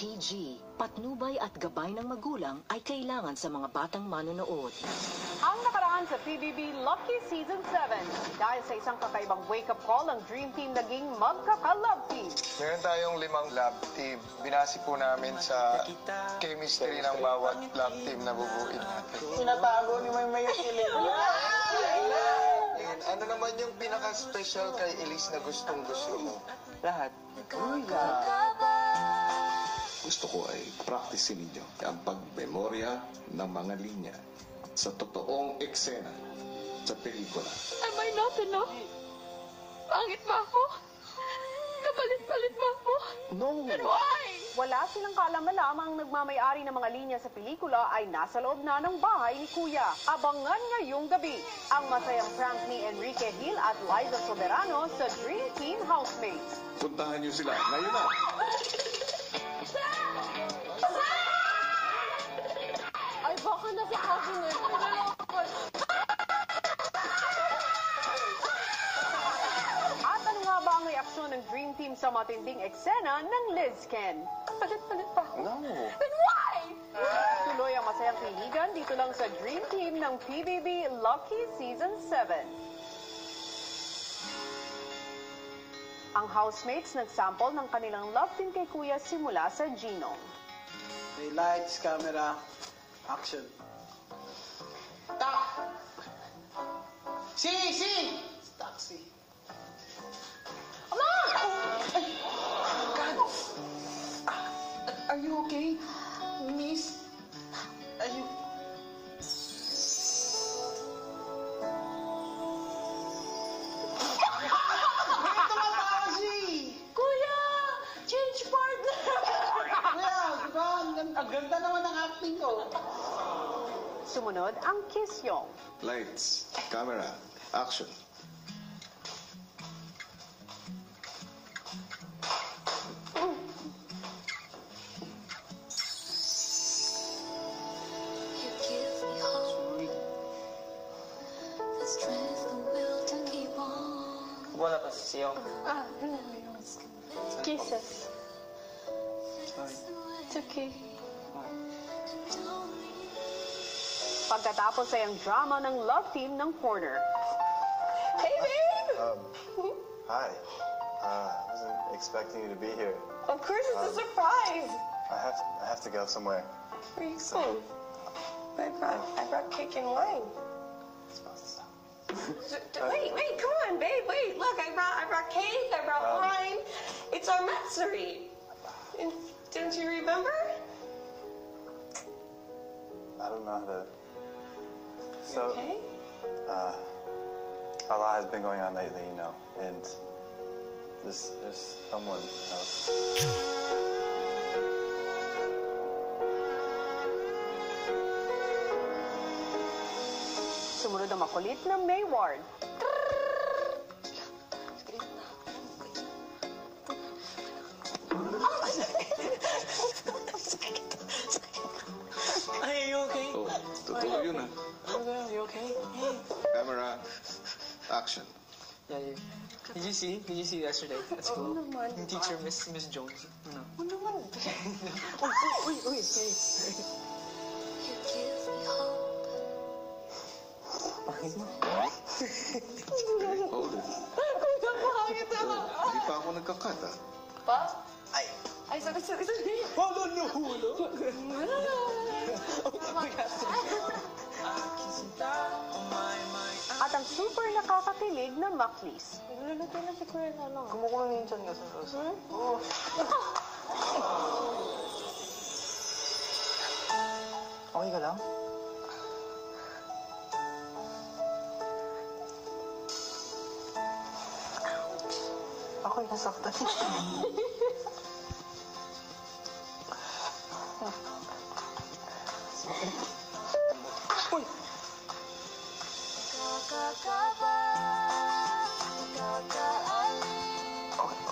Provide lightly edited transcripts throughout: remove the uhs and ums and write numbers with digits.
PG, patnubay at gabay ng magulang ay kailangan sa mga batang manonood. Ang nakaraan sa PBB Lucky Season 7, dahil sa isang kakaibang wake-up call, ang Dream Team naging magkaka-love team. Meron tayong 5 love team. Binasi po namin sa chemistry ng bawat love team na bubuin natin. Tinatago ni Maymay yung kilig. Ano naman yung pinaka-special kay Elise na gustong-gusto mo? Lahat. Gusto ko ay practicein ninyo ang pagmemorya ng mga linya sa totoong eksena sa pelikula. Am I not enough? Pangit ba ako? Kapalit-palit ba ako? No. Then why? Wala silang kaalaman-alam ang nagmamayari ng mga linya sa pelikula ay nasa loob na ng bahay ni Kuya. Abangan ngayong gabi ang masayang prank ni Enrique Gil at Liza Soberano sa Dream Team Housemates. Puntahan niyo sila ngayon na. Ay, baka nasa cabinet. At ano nga ba ang reaksyon ng Dream Team sa matinding eksena ng Liz Ken? Palit-palit ba ako? No. Then why? Tuloy ang masayang piligan dito lang sa Dream Team ng PBB Lucky Season 7. Ang housemates nagsample ng kanilang love team kay Kuya simula sa Ginong. May lights, camera, action. Tak! Si! Taxi. Ama! God! Are you okay? Miss? Are you... Kuya! Change partner! Kuya, diba? Ang ganda naman ng acting ko. Sumunod ang Kiss Yong. Lights, camera, action. You give me hope, the strength, the will to keep on. Wala pa si Siyong. Kisses. It's okay. Pagkatapos ay ang drama ng love team ng Corner. Hey, babe! Hi. I wasn't expecting you to be here. Of course, it's a surprise. I have to go somewhere. Where are you going? I brought cake and wine. Wait, come on, babe. Wait, look, I brought cake, I brought wine. It's our matsuri. And don't you remember? I don't know how to. You okay? A lot has been going on lately, you know, and there's someone else. Sumunod ang makulit na Mayward. Are you okay? Oh, totoo yun ah. Are you okay? Hey. Camera, action. Yeah. Did you see yesterday at school? Yung teacher, Miss Jones. No. Uy, hey. You give me hope. Hold it. Napakangit ako. Hindi pa ako nagkakat ah. Pa? Ay, sorry. Hold on. At ang super nakakakilig na Maclis. Nagluluto na si Kuya Nalong. Kumukuha na yung tiyan nga sa Rosa. Oo. Okay ka lang? Ako'y nasaktan. Uy!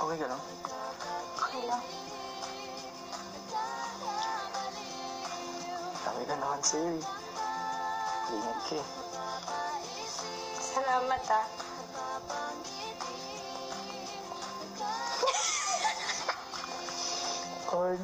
Okay ka lang? Okay lang. Sabi ka naman, Siri. Ingat ka eh. Salamat, ah. Corn.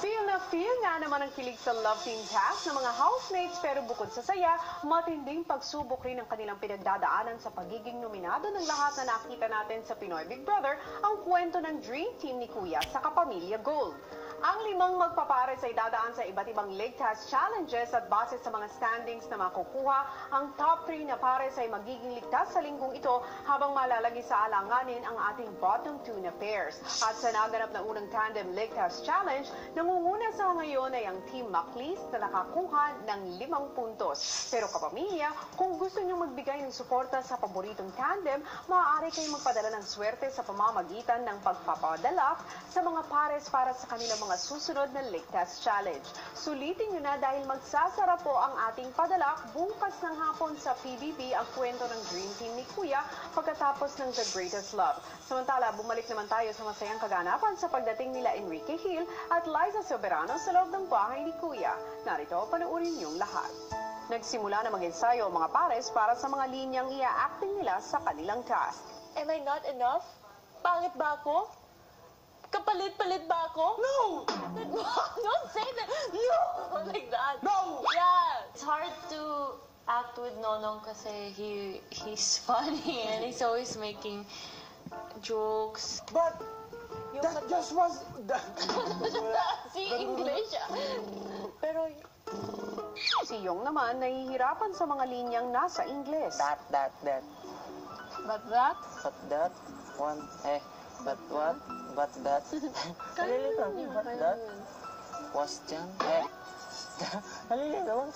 Feel nga naman ang kilig sa love team task ng mga housemates pero bukod sa saya, matinding pagsubok rin ang kanilang pinagdadaanan sa pagiging nominado ng lahat na nakita natin sa Pinoy Big Brother ang kwento ng Dream Team ni Kuya sa Kapamilya Gold. Ang 5 magpapares ay dadaan sa iba't ibang leg test challenges at base sa mga standings na makukuha, ang top 3 na pares ay magiging ligtas sa linggong ito habang malalagi sa alanganin ang ating bottom 2 na pairs. At sa naganap na unang tandem leg test challenge, nangunguna sa ngayon ay ang Team Maclis na nakakuha ng 5 puntos. Pero kapamilya, kung gusto nyo magbigay ng suporta sa paboritong tandem, maaari kayong magpadala ng swerte sa pamamagitan ng pagpapadala sa mga pares para sa kanilang mga susunod na leg test challenge. Sulitin nyo na dahil magsasara po ang ating padalak bukas ng hapon sa PBB ang kwento ng Dream Team ni Kuya pagkatapos ng The Greatest Love. Samantala, bumalik naman tayo sa masayang kaganapan sa pagdating nila Enrique Hill at Liza Soberano sa loob ng bahay ni Kuya. Narito, panoorin niyong lahat. Nagsimula na mag-ensayo ang mga pares para sa mga linyang ia-acting nila sa kanilang task. Am I not enough? Pangit ba ako? Kapalit-palit ba ako? No! Don't say that! No! Like that. No! Yeah! It's hard to act with Nonong kasi he's funny and he's always making jokes. But that just was... Si English. Pero... Si Yong naman nahihirapan sa mga linyang nasa Ingles. That. But that? But that. One. But what? But that. Nalilito. But that. Was dyan. Nalilito.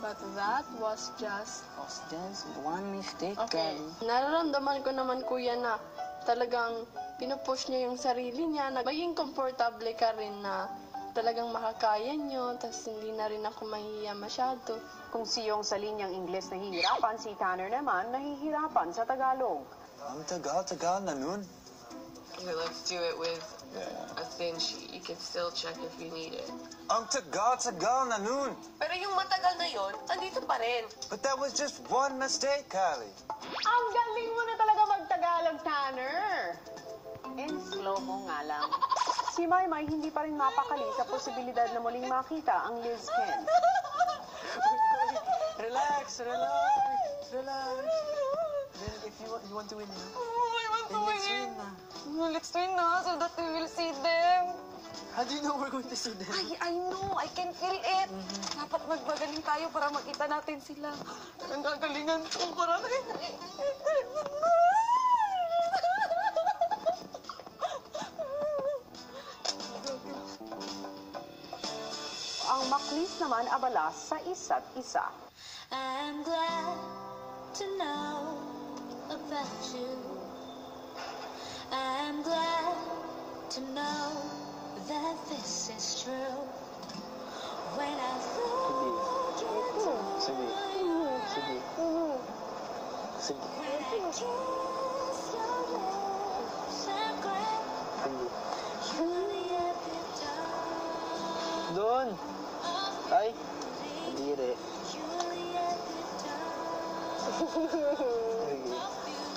But that was just... Was just one mistake. Okay. Nararamdaman ko naman, Kuya, na talagang pinupush niya yung sarili niya, na maging komportable ka rin na talagang makakaya niyo, tapos hindi na rin ako mahihiya masyado. Kung si Yong sa linyang Ingles nahihirapan, si Tanner naman nahihirapan sa Tagalog. Ang tagal na nun. Okay, let's do it with a thin sheet. You can still check if you need it. Ang tagal na nun. Pero yung matagal na yon, andito pa rin. But that was just one mistake, Callie. Ang galing mo na talaga mag-Tagalog, Tanner! In slow-mo nga lang. Si Maymay hindi pa rin mapakali sa posibilidad na muling makita ang Liz Ken. Relax. Then if you want to win, I want to let's win. win na. Let's win na so that we will see them. How do you know we're going to see them? I know. I can feel it. Dapat magmagaling tayo para makita natin sila. Ang gagalingan ko para Ang Maclis naman abala sa isa't isa. I'm glad to know about you. I'm glad to know that this is true. When I look into your eyes, when I kiss your lips and grab you the epitome Doon! of Ay! Kadiri.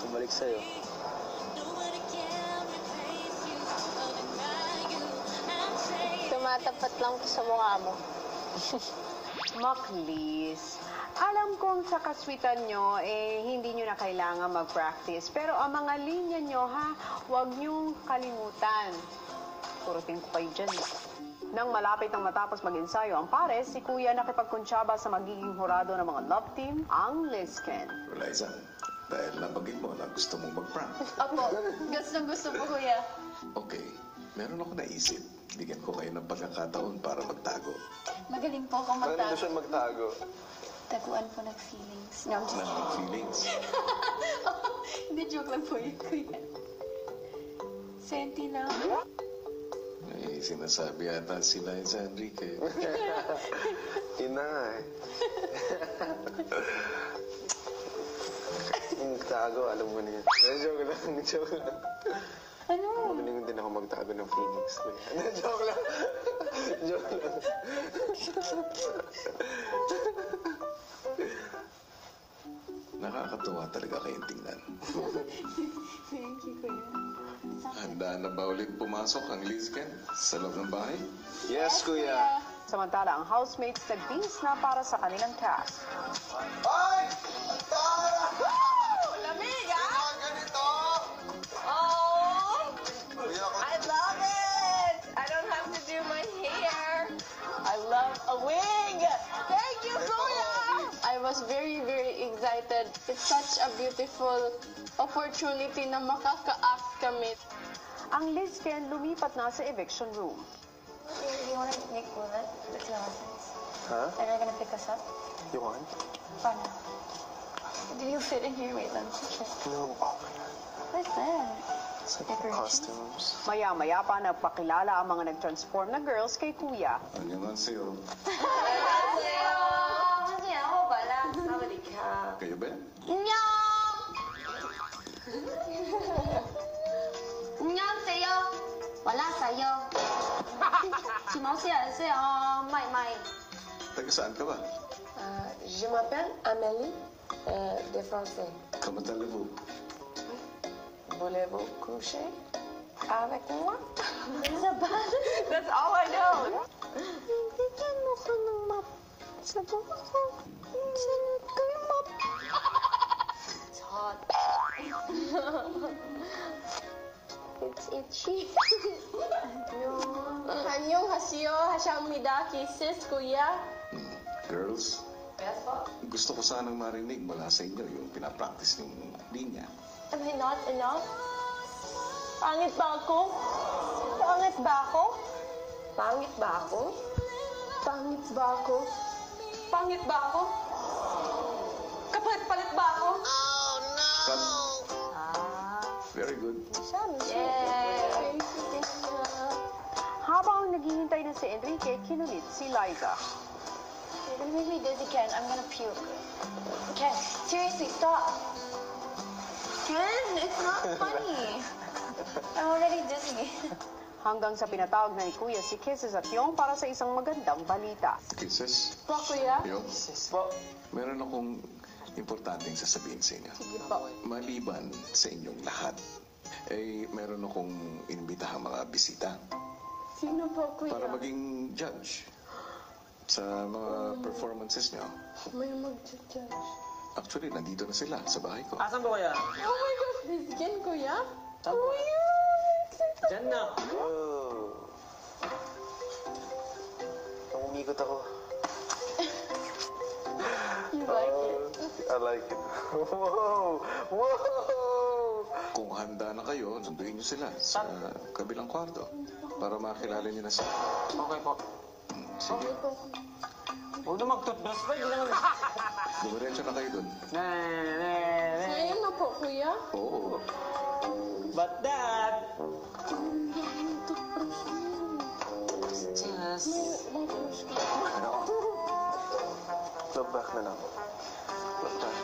Bumalik sa'yo. Tumatapat lang to sa mukha mo. Maclis, alam kong sa kaswitan nyo, hindi nyo na kailangan mag-practice. Pero ang mga linya nyo, huwag nyong kalimutan. Turutin ko kayo dyan. Nang malapit ng matapos mag-ensayo ang pares, si Kuya nakipagkuntsaba sa magiging hurado ng mga love team, ang Lizken. Liza, dahil nabagin mo na gusto mong mag-prank. Opo, gusto po, Kuya. Okay, meron ako naisip. Bigyan ko kayo ng pagkakataon para magtago. Magaling po akong Pwede siya magtago. Taguan po ng feelings. No, I'm just Ng feelings. Hindi, joke lang po yun, Kuya. Senti na. May sinasabi yata sila sa Enrique. Ina eh. Yung tago, alam mo na yan. Joke lang. Ano? Magaling din ako magtago ng feelings ko. Joke lang. Nakakatuwa talaga kayong tingnan. Thank you, Kuya. Handa na ba ulit pumasok ang Lizken sa loob ng bahay? Yes, Kuya. Samantala, ang housemates nagbihis na para sa kanilang cast. Ay! Tara! Lamig, ah! Mga ganito! Oh! Kuya ko. I love it! I don't have to do my hair. I love a wig! Thank you, Kuya! I was very, very excited. It's such a beautiful opportunity na makaka-act kami. Ang Lizken lumipat na sa eviction room. You want to make bullet with your lessons? Huh? Are they gonna pick us up? You want? Paano? Do you fit in here? Wait, let me check. No. Oh my God. What's that? It's like Decoration? costumes. Maya-maya pa nagpakilala ang mga nag-transform na girls kay Kuya. 안녕하세요. 안녕하세요. 하지야, ako pala. Kayo ba? 안녕. 안녕하세요. wala sa'yo. Si Mousy c'est en Mai. Taga saan ka ba? Je m'appelle Amélie de Français. Comment allez-vous? Voulez-vous coucher avec moi? Isabel. That's all I know. Bigyan mo ka ng map. Sabi ko, sunod ko yung map. It's hot. It's itchy. 안녕하세요. 하샤입니다. Kisses, kuya. Girls, gusto ko sanang marinig mula sa inyo yung pinapractice yung linya. Am I not enough? Pangit ba ako? Pangit ba ako? Pangit ba ako? Pangit ba ako? Pangit ba ako? Kapalit-palit ba ako? Cut. Very good. Yay! Habang naghihintay na si Enrique, kinulit si Liza. You're gonna make me dizzy, Ken. I'm gonna puke. Ken, seriously, stop. Ken, it's not funny. I'm already dizzy. Hanggang sa pinatawag na ni Kuya si Kisses at Yong para sa isang magandang balita. Kisses. Po, kuya? Yo. Meron akong importanteng sasabihin sa inyo. Sige po. Maliban sa inyong lahat, meron akong inimbitahang mga bisita Sino po, kuya? para maging judge sa mga performances nyo. May mag-judge. Actually, nandito na sila sa bahay ko. Asan ba kaya? Oh my gosh, Lizgen, kuya? Saan ba? Kuya! Diyan na. Oh. Umikot ako. You like it? I like it. Whoa! Whoa! Kung handa na kayo, sunduin nyo sila sa kabilang kwarto para makilala nyo na sila. Okay po. Sige, Huwag na mag-toothbrush pa. Hindi naman. dumiretso na kayo dun. Ngayon na po, kuya? Oo. But that... Just... Look back na lang. Look back.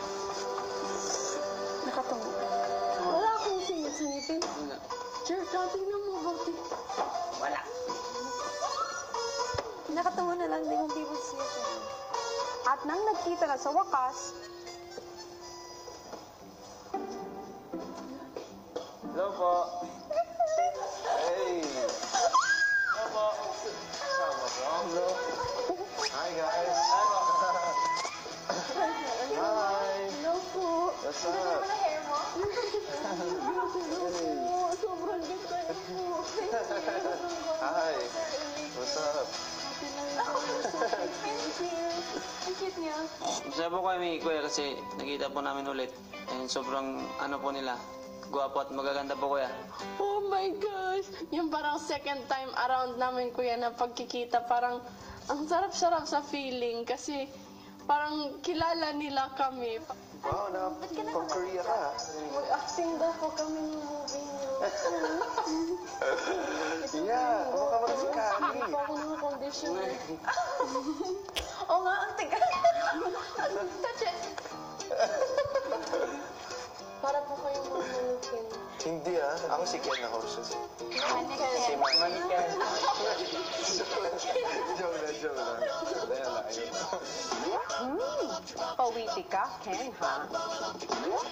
Nakatungo. Wala akong singit sa ngipin. Sure, tingnan mo, bakit? Wala. Nakatungo na lang, they won't be able to see us. At nang nagkita na sa wakas, Hello po. Hey. Hello po. Kasama po. Hello. Hi guys. Hi. Hello po. What's up? Hair mo? Sobrang ganda po. Hi. What's up? Ang cute niya. Masaya po kami, kuya, kasi nakita po namin ulit. And sobrang ano po nila. Gwapo at magaganda po, kuya. Oh my gosh! Yung parang second time around namin, kuya, na pagkikita, parang ang sarap-sarap sa feeling kasi parang kilala nila kami. Wow, from Korea ka. Mag-acting daw po kami ng movie niyo. Yeah, kumaka mo na si Kami. Hindi po ako ng condition. Oo nga, ang tigas. Touch it! Para po kayong mamunukin. Hindi ah. Ako si Ken ako. Si Ken. Mannequin. Joke lang. Joke lang. Ayun. Pawiti ka, Ken, ha?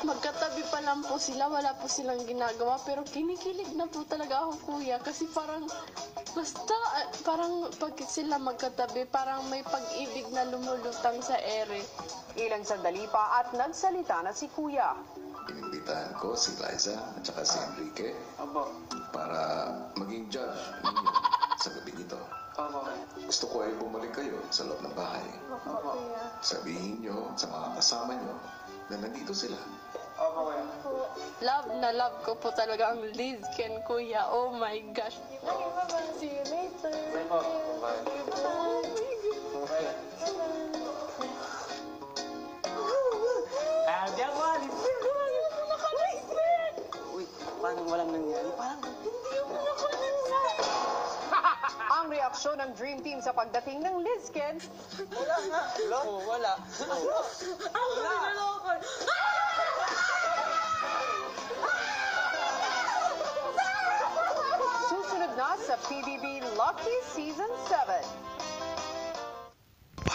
Magkatabi pa lang po sila, wala po silang ginagawa, pero kinikilig na po talaga ako, kuya, kasi parang, basta, parang pag sila magkatabi, parang may pag-ibig na lumulutang sa ere. Ilang sandali pa at nagsalita na si kuya. Inimbitahan ko si Liza at saka si Enrique Opo. para maging judge ninyo sa gabi nito. Opo. Gusto ko ay bumalik kayo sa loob ng bahay. Opo. Sabihin nyo sa mga kasama nyo na nandito sila. Opo, kuya. Love na love ko po talaga ang Liz Ken, kuya. Oh my gosh. See you later. Bye po. Bye. Bye. Diyan ko, alis. Uy, paano walang nangyari? Parang Ang reaksyon ng Dream Team sa pagdating ng Lizken, wala nga. Oo, wala. Wala. susunod na sa PBB Lucky Season 7.